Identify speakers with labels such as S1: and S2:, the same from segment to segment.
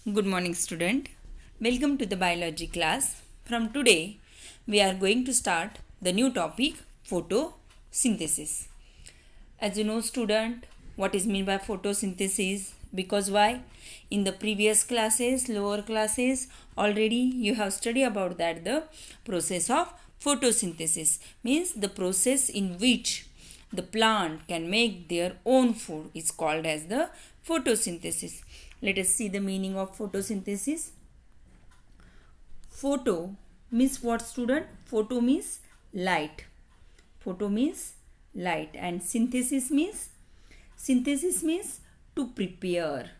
S1: Good morning, student. Welcome to the biology class. From today, we are going to start the new topic photosynthesis. As you know, student, what is meant by photosynthesis? Because why? In the previous classes, lower classes, already you have studied about that the process of photosynthesis means the process in which the plant can make their own food is called as the photosynthesis. Let us see the meaning of photosynthesis. Photo means what, student? Photo means light. Photo means light and synthesis means to prepare.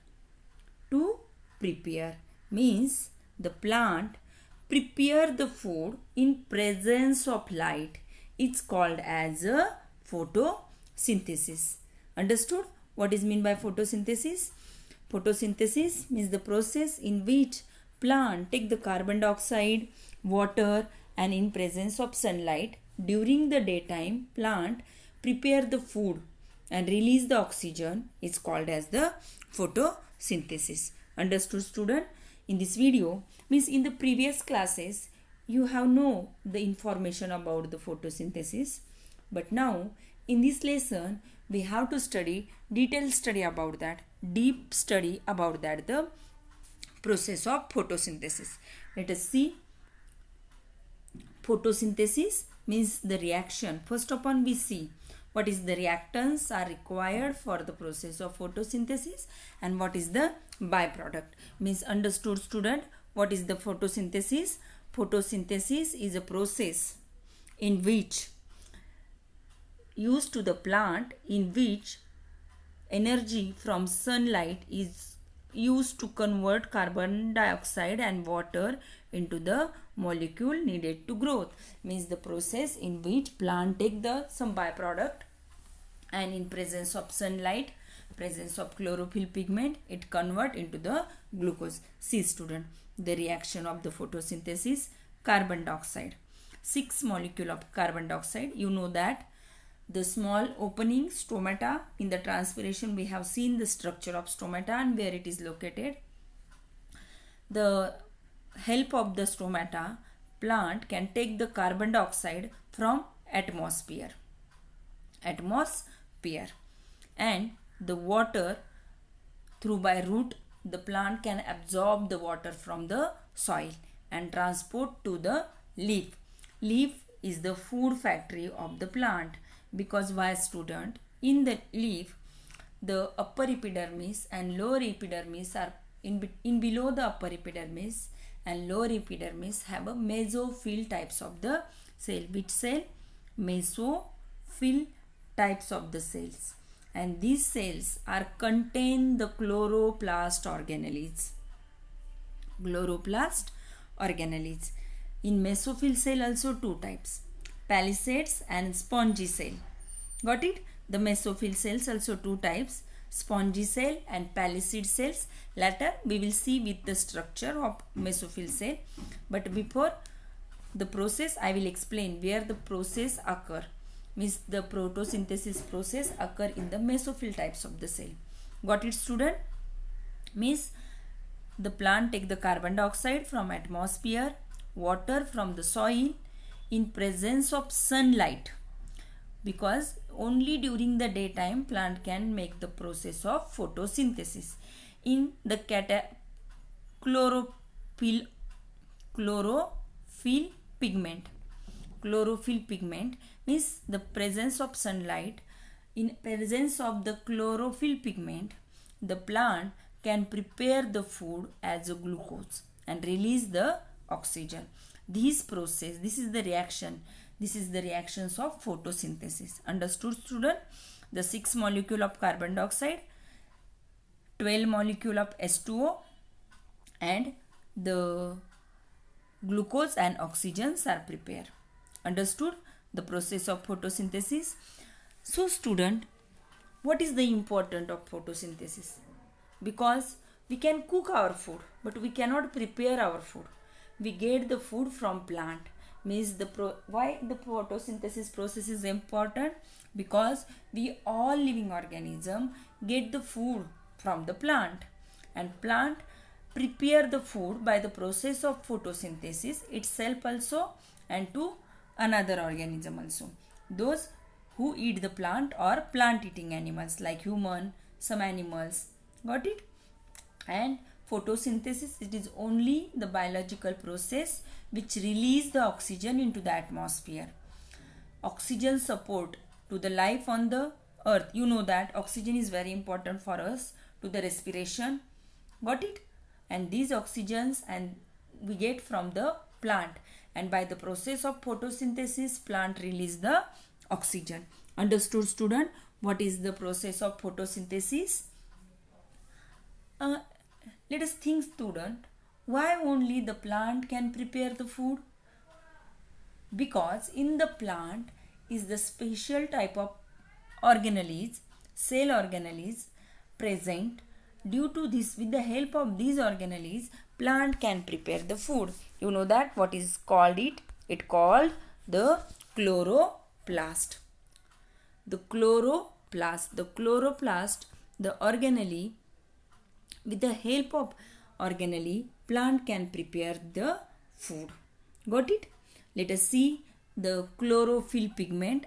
S1: To prepare means the plant prepare the food in presence of light. It's called as a photosynthesis. Understood what is meant by photosynthesis? Photosynthesis means the process in which plant take the carbon dioxide, water and in presence of sunlight during the daytime plant prepare the food and release the oxygen is called as the photosynthesis. Understood, student? In this video means in the previous classes you have know the information about the photosynthesis, but now in this lesson we have to study detailed study about that, deep study about that the process of photosynthesis. Let us see. Photosynthesis means the reaction. First of all, we see what is the reactants are required for the process of photosynthesis and what is the byproduct. Means understood, student? What is the photosynthesis? Photosynthesis is a process in which used to the plant in which energy from sunlight is used to convert carbon dioxide and water into the molecule needed to growth. Means the process in which plant take the some byproduct and in presence of sunlight, presence of chlorophyll pigment, it convert into the glucose. See, student, the reaction of the photosynthesis. Carbon dioxide, 6 molecule of carbon dioxide. You know that the small opening stomata, in the transpiration we have seen the structure of stomata and where it is located. The help of the stomata, plant can take the carbon dioxide from atmosphere and the water through by root the plant can absorb the water from the soil and transport to the leaf. Leaf is the food factory of the plant. Because why, student? In the leaf the upper epidermis and lower epidermis are in below the upper epidermis and lower epidermis have a mesophyll types of the cell. Which cell? Mesophyll types of the cells, and these cells are contain the chloroplast organelles. In mesophyll cell also two types, palisades and spongy cell. Got it? The mesophyll cells also two types, spongy cell and palisade cells. Later we will see with the structure of mesophyll cell, but before the process I will explain where the process occur. Means the photosynthesis process occur in the mesophyll types of the cell. Got it, student? Means the plant take the carbon dioxide from atmosphere, water from the soil in presence of sunlight, because only during the daytime plant can make the process of photosynthesis. In the chlorophyll pigment means the presence of sunlight. In presence of the chlorophyll pigment the plant can prepare the food as a glucose and release the oxygen. This process, this is the reaction. This is the reactions of photosynthesis. Understood, student? The 6 molecule of carbon dioxide, 12 molecule of H2O and the glucose and oxygens are prepared. Understood the process of photosynthesis? So, student, what is the importance of photosynthesis? Because we can cook our food, but we cannot prepare our food. We get the food from plant. Means why the photosynthesis process is important? Because we all living organism get the food from the plant, and plant prepare the food by the process of photosynthesis itself also and to another organism also. Those who eat the plant or plant eating animals like human, some animals. Got it? And photosynthesis, it is only the biological process which release the oxygen into the atmosphere. Oxygen support to the life on the earth. You know that oxygen is very important for us to the respiration. Got it? And these oxygens and we get from the plant, and by the process of photosynthesis plant release the oxygen. Understood, student? What is the process of photosynthesis? Let us think, student, why only the plant can prepare the food? Because in the plant is the special type of organelles, cell organelles present. Due to this, with the help of these organelles, plant can prepare the food. You know that what is called it? It called the chloroplast. The chloroplast, the organelle, with the help of organelle, plant can prepare the food. Got it? Let us see the chlorophyll pigment.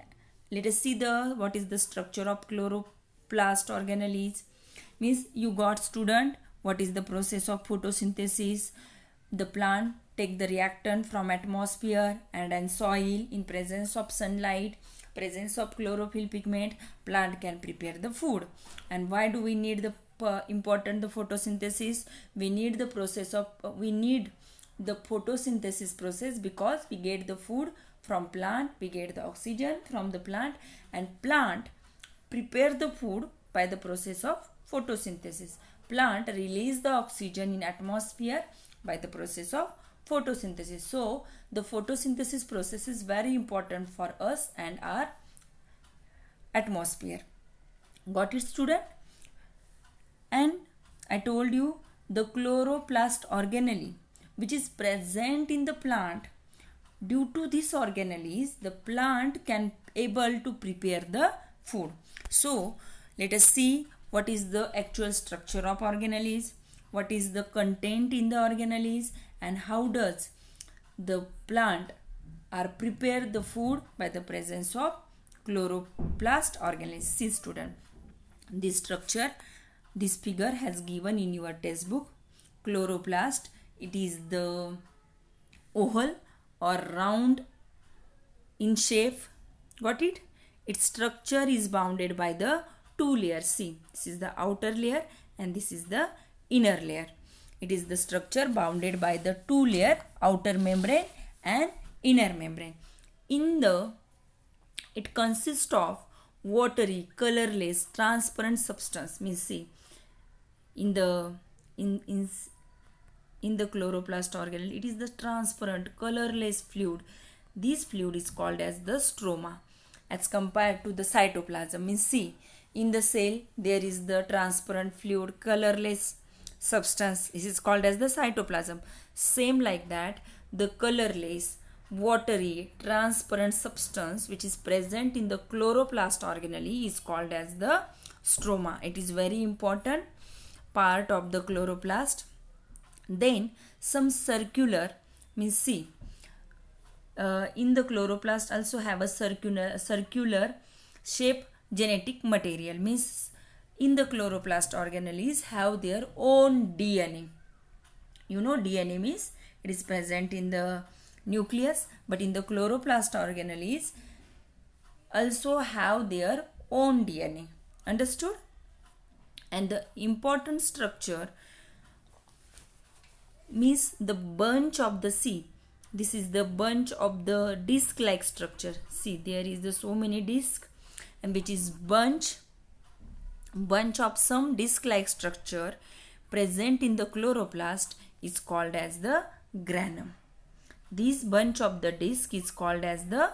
S1: Let us see what is the structure of chloroplast organelles. Means you got, student, what is the process of photosynthesis. The plant take the reactant from atmosphere and soil. In presence of sunlight, presence of chlorophyll pigment, plant can prepare the food. And why do we need the photosynthesis? We need the photosynthesis process because we get the food from plant, we get the oxygen from the plant, and plant prepare the food by the process of photosynthesis. Plant release the oxygen in atmosphere by the process of photosynthesis. So the photosynthesis process is very important for us and our atmosphere. Got it, student? And I told you the chloroplast organelle which is present in the plant. Due to this organelles, the plant can able to prepare the food. So let us see what is the actual structure of organelles, what is the content in the organelles, and how does the plant are prepare the food by the presence of chloroplast organelles. See, student, this structure, this figure has given in your textbook. Chloroplast, it is the oval or round in shape. Got it? Its structure is bounded by the two layers. See, this is the outer layer and this is the inner layer. It is the structure bounded by the two layer, outer membrane and inner membrane. It consists of watery, colorless, transparent substance. Means, see, in the chloroplast organelle, it is the transparent, colorless fluid. This fluid is called as the stroma as compared to the cytoplasm. Means, see, in the cell there is the transparent fluid, colorless substance. This is called as the cytoplasm. Same like that, the colorless, watery, transparent substance which is present in the chloroplast organelle is called as the stroma. It is very important part of the chloroplast. Then some circular, means, see, in the chloroplast also have a circular shape genetic material. Means in the chloroplast organelles have their own DNA. You know, DNA means it is present in the nucleus, but in the chloroplast organelles also have their own DNA. Understood? And the important structure means the bunch of the sea. This is the bunch of the disc-like structure. See, there is the so many discs, and which is bunch of some disc-like structure present in the chloroplast is called as the granum. This bunch of the disc is called as the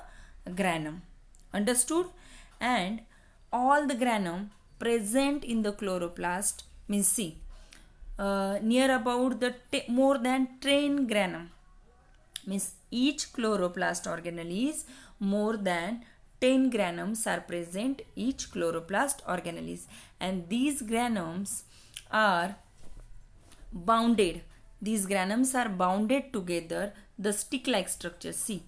S1: granum. Understood? And all the granum present in the chloroplast, means, see, near about the more than 10 granum. Means each chloroplast organelle is more than 10 granums are present each chloroplast organelles, and these granums are bounded. These granums are bounded together, the stick-like structure. See,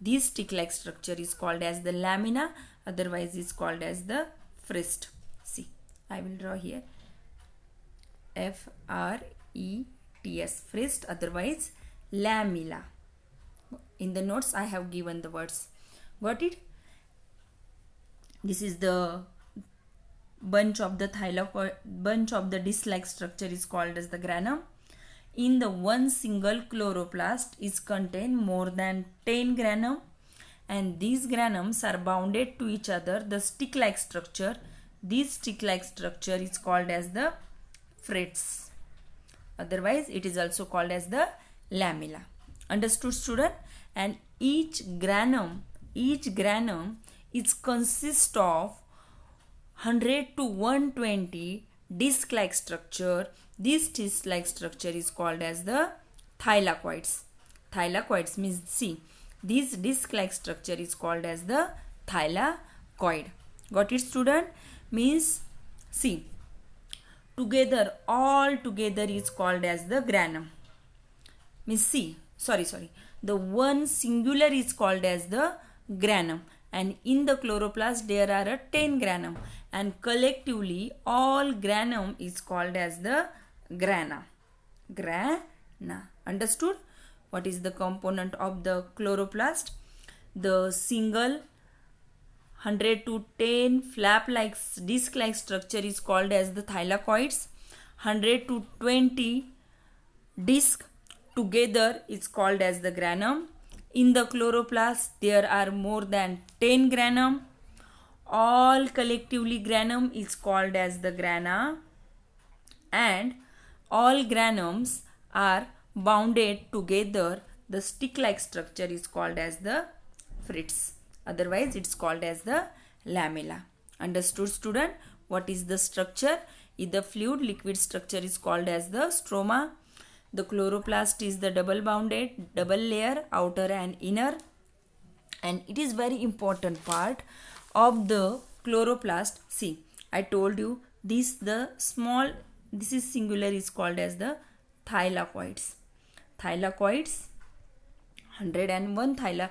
S1: this stick-like structure is called as the lamina, otherwise is called as the frist. See, I will draw here F-R-E-T-S, frist, otherwise lamella. In the notes I have given the words. Got it? This is the bunch of the disc-like structure is called as the granum. In the one single chloroplast is contained more than 10 granum, and these granums are bounded to each other, the stick-like structure. This stick-like structure is called as the frets. Otherwise it is also called as the lamella. Understood, student? And each granum is consist of 100 to 120 disc-like structure. This disc-like structure is called as the thylakoids. Thylakoids means, see, this disc-like structure is called as the thylakoid. Got it, student? Means, see, together, all together is called as the granum. Means, see, sorry, the one singular is called as the granum, and in the chloroplast there are 10 granum, and collectively all granum is called as the grana. Understood? What is the component of the chloroplast? The single 100 to 10 flap-like disc-like structure is called as the thylakoids. 100 to 20 disc together is called as the granum. In the chloroplast there are more than 10 granum. All collectively granum is called as the grana, and all granums are bounded together. The stick-like structure is called as the frits. Otherwise it's called as the lamella. Understood, student? What is the structure? Either fluid liquid structure is called as the stroma. The chloroplast is the double bounded, double layer, outer and inner, and it is very important part of the chloroplast. See, I told you this is singular is called as the thylakoids. Thylakoids, 101 thyla.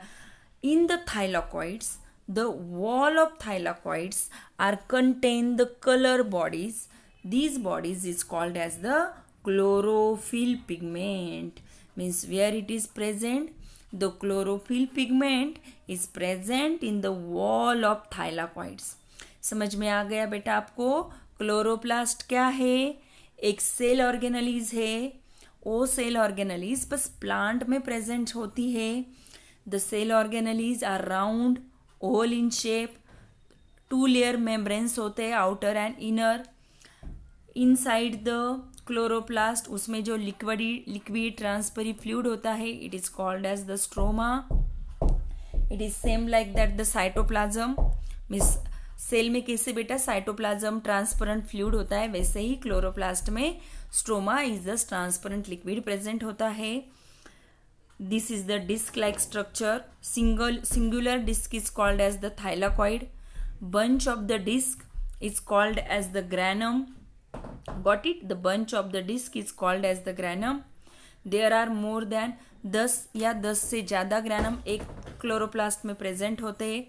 S1: In the thylakoids, the wall of thylakoids are contain the color bodies. These bodies is called as the chlorophyll pigment. Means where it is present? The chlorophyll pigment is present in the wall of thylakoids. समझ में आ गया बेटा आपको? Chloroplast क्या है? एक cell organelles है. वो सेल ऑर्गेनलीज बस प्लांट में प्रेजेंट होती है. The cell organelles are round, oval in shape. 2 layer membranes होते हैं, outer and inner. Inside the chloroplast उसमें जो liquid transparent fluid होता है, it is called as the stroma. It is same like that the cytoplasm. Means cell में कैसे बेटा cytoplasm transparent fluid होता है, वैसे ही क्लोरोप्लास्ट में stroma is the transparent liquid present होता है. This is the disc-like structure. Singular disc is called as the thylakoid. Bunch of the disc is called as the granum. Got it? The bunch of the disc is called as the granum. There are more than 10 या 10 से ज़्यादा granum एक chloroplast में present होते हैं.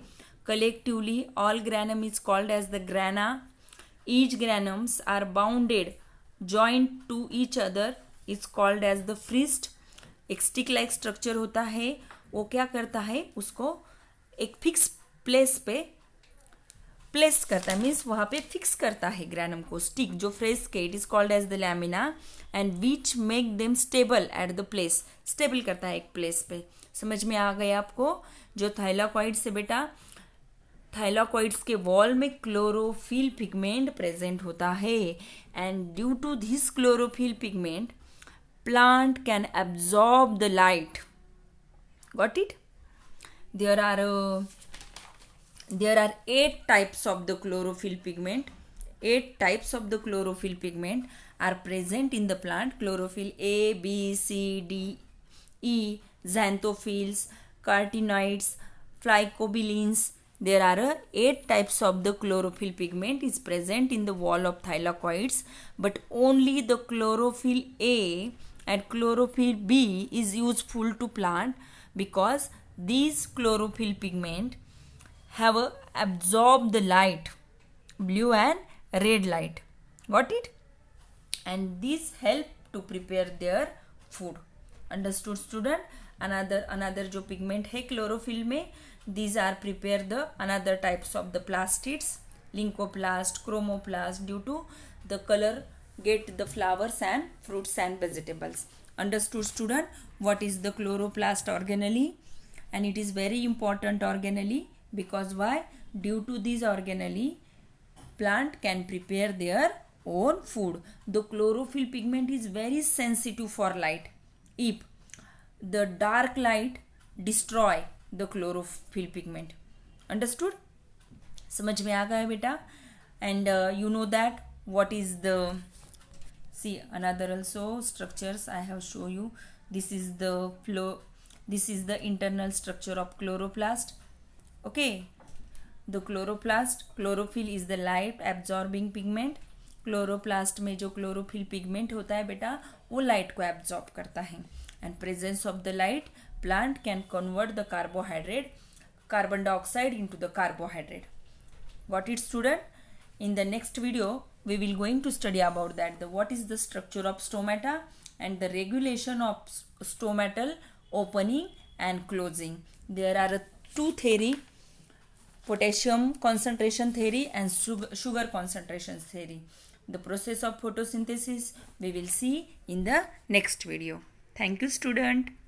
S1: Collectively, all granum is called as the grana. Each granums are bounded, joined to each other, is called as the frist. एक stick like structure होता है, वो क्या करता है, उसको एक फिक्स प्लेस पे प्लेस करता है. मीन्स वहाँ पे फिक्स करता है ग्रैनम को. स्टिक जो फ्रेस के, it is called as the lamina, and which make them stable at the place. Stable करता है एक प्लेस पे. समझ में आ गया आपको? जो थाइलाकॉइड्स है बेटा, थाइलाकॉइड्स के वॉल में क्लोरोफिल पिगमेंट प्रेजेंट होता है, and due to this chlorophyll pigment plant can absorb the light. Got it? There are 8 types of the chlorophyll pigment. 8 types of the chlorophyll pigment are present in the plant. Chlorophyll A, B, C, D, E, xanthophylls, carotenoids, phycobilins, there are 8 types of the chlorophyll pigment is present in the wall of thylakoids, but only the chlorophyll A and chlorophyll B is useful to plant because these chlorophyll pigment have absorbed the light, blue and red light. Got it? And these help to prepare their food. Understood student? Another जो pigment है chlorophyll में, these are prepare the another types of the plastids, lycoplast, chromoplast, due to the color get the flowers and fruits and vegetables. Understood student? What is the chloroplast organelle? And it is very important organelle because why? Due to these organelle, plant can prepare their own food. The chlorophyll pigment is very sensitive for light. If the dark light destroy the chlorophyll pigment. Understood? समझ में आ गया बेटा? And you know that what is the, see another also structures I have shown you. This is the internal structure of chloroplast. Okay, the chloroplast, chlorophyll is the light absorbing pigment. Chloroplast में जो chlorophyll pigment होता है बेटा वो light को absorb करता है. And presence of the light plant can convert the carbon dioxide into the carbohydrate. Got it student? In the next video we will going to study about that, what is the structure of stomata and the regulation of stomatal opening and closing. There are 2 theory, potassium concentration theory and sugar concentration theory. The process of photosynthesis we will see in the next video. Thank you student.